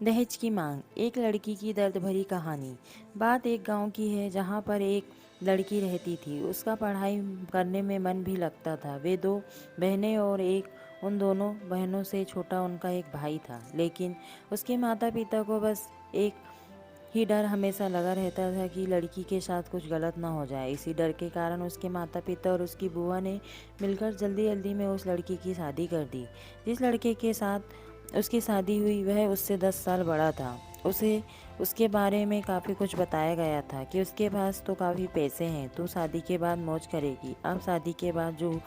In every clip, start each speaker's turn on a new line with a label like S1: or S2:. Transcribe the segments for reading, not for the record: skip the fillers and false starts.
S1: दहेज की मांग, एक लड़की की दर्द भरी कहानी। बात एक गांव की है जहां पर एक लड़की रहती थी। उसका पढ़ाई करने में मन भी लगता था। वे दो बहनें और उन दोनों बहनों से छोटा उनका एक भाई था। लेकिन उसके माता पिता को बस एक ही डर हमेशा लगा रहता था कि लड़की के साथ कुछ गलत ना हो जाए। इसी डर के कारण उसके माता पिता और उसकी बुआ ने मिलकर जल्दी जल्दी में उस लड़की की शादी कर दी। जिस लड़के के साथ उसकी शादी हुई वह उससे 10 साल बड़ा था। उसे उसके बारे में काफ़ी कुछ बताया गया था कि उसके पास तो काफ़ी पैसे हैं, तू शादी के बाद मौज करेगी। अब शादी के बाद जो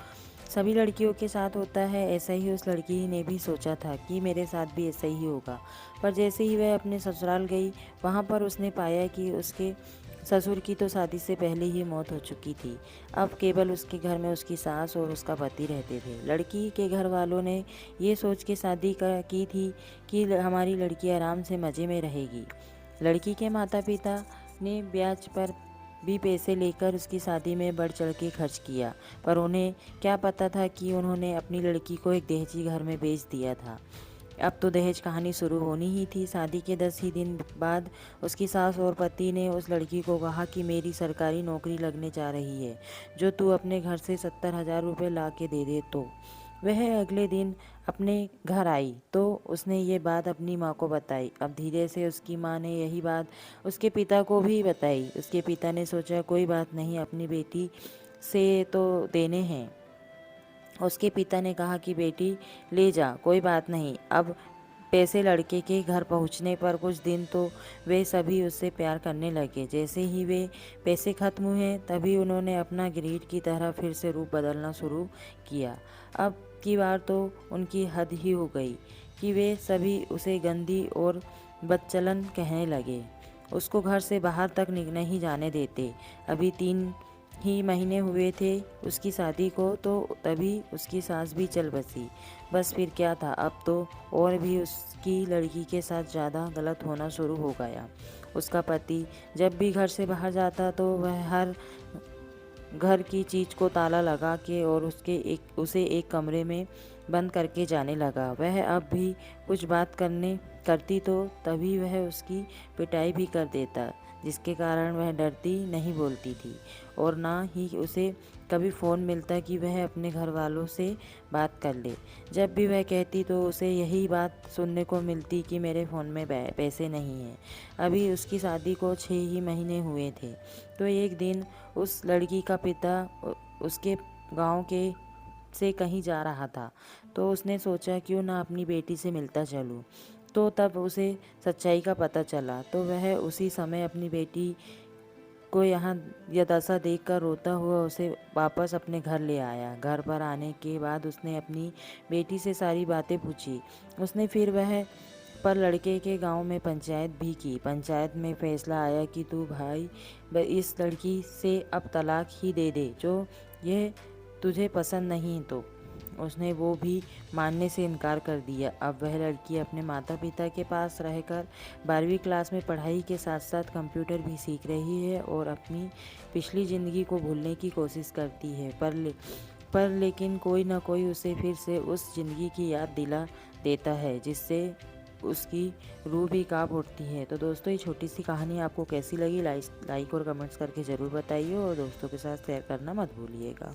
S1: सभी लड़कियों के साथ होता है, ऐसा ही उस लड़की ने भी सोचा था कि मेरे साथ भी ऐसा ही होगा। पर जैसे ही वह अपने ससुराल गई, वहाँ पर उसने पाया कि उसके ससुर की तो शादी से पहले ही मौत हो चुकी थी। अब केवल उसके घर में उसकी सास और उसका पति रहते थे। लड़की के घर वालों ने ये सोच के शादी की थी कि हमारी लड़की आराम से मज़े में रहेगी। लड़की के माता पिता ने ब्याज पर भी पैसे लेकर उसकी शादी में बढ़ चढ़ के खर्च किया, पर उन्हें क्या पता था कि उन्होंने अपनी लड़की को एक दहेजी घर में बेच दिया था। अब तो दहेज कहानी शुरू होनी ही थी। शादी के 10 ही दिन बाद उसकी सास और पति ने उस लड़की को कहा कि मेरी सरकारी नौकरी लगने जा रही है, जो तू अपने घर से 70,000 रुपये ला के दे दे। तो वह अगले दिन अपने घर आई तो उसने ये बात अपनी माँ को बताई। अब धीरे से उसकी माँ ने यही बात उसके पिता को भी बताई। उसके पिता ने सोचा कोई बात नहीं, अपनी बेटी से तो देने हैं। उसके पिता ने कहा कि बेटी ले जा, कोई बात नहीं। अब पैसे लड़के के घर पहुंचने पर कुछ दिन तो वे सभी उससे प्यार करने लगे। जैसे ही वे पैसे खत्म हुए तभी उन्होंने अपना गिरहिट की तरह फिर से रूप बदलना शुरू किया। अब की बार तो उनकी हद ही हो गई कि वे सभी उसे गंदी और बदचलन कहने लगे। उसको घर से बाहर तक नहीं जाने देते। अभी 3 ही महीने हुए थे उसकी शादी को, तो तभी उसकी सास भी चल बसी। बस फिर क्या था, अब तो और भी उसकी लड़की के साथ ज़्यादा गलत होना शुरू हो गया। उसका पति जब भी घर से बाहर जाता तो वह हर घर की चीज़ को ताला लगा के और उसे एक कमरे में बंद करके जाने लगा। वह अब भी कुछ बात करती तो तभी वह उसकी पिटाई भी कर देता, जिसके कारण वह डरती नहीं बोलती थी और ना ही उसे कभी फ़ोन मिलता कि वह अपने घर वालों से बात कर ले। जब भी वह कहती तो उसे यही बात सुनने को मिलती कि मेरे फ़ोन में पैसे नहीं हैं। अभी उसकी शादी को 6 ही महीने हुए थे। तो एक दिन उस लड़की का पिता उसके गांव के से कहीं जा रहा था, तो उसने सोचा क्यों ना अपनी बेटी से मिलता चलूं। तो तब उसे सच्चाई का पता चला, तो वह उसी समय अपनी बेटी को यहाँ यह दशा देखकर रोता हुआ उसे वापस अपने घर ले आया। घर पर आने के बाद उसने अपनी बेटी से सारी बातें पूछी। उसने फिर वह पर लड़के के गांव में पंचायत भी की। पंचायत में फैसला आया कि तू भाई इस लड़की से अब तलाक ही दे दे, जो यह तुझे पसंद नहीं। तो उसने वो भी मानने से इनकार कर दिया। अब वह लड़की अपने माता पिता के पास रहकर 12वीं क्लास में पढ़ाई के साथ साथ कंप्यूटर भी सीख रही है और अपनी पिछली ज़िंदगी को भूलने की कोशिश करती है। पर लेकिन कोई ना कोई उसे फिर से उस ज़िंदगी की याद दिला देता है, जिससे उसकी रूह भी कांप उठती है। तो दोस्तों, ये छोटी सी कहानी आपको कैसी लगी, लाइक और कमेंट्स करके ज़रूर बताइए और दोस्तों के साथ शेयर करना मत भूलिएगा।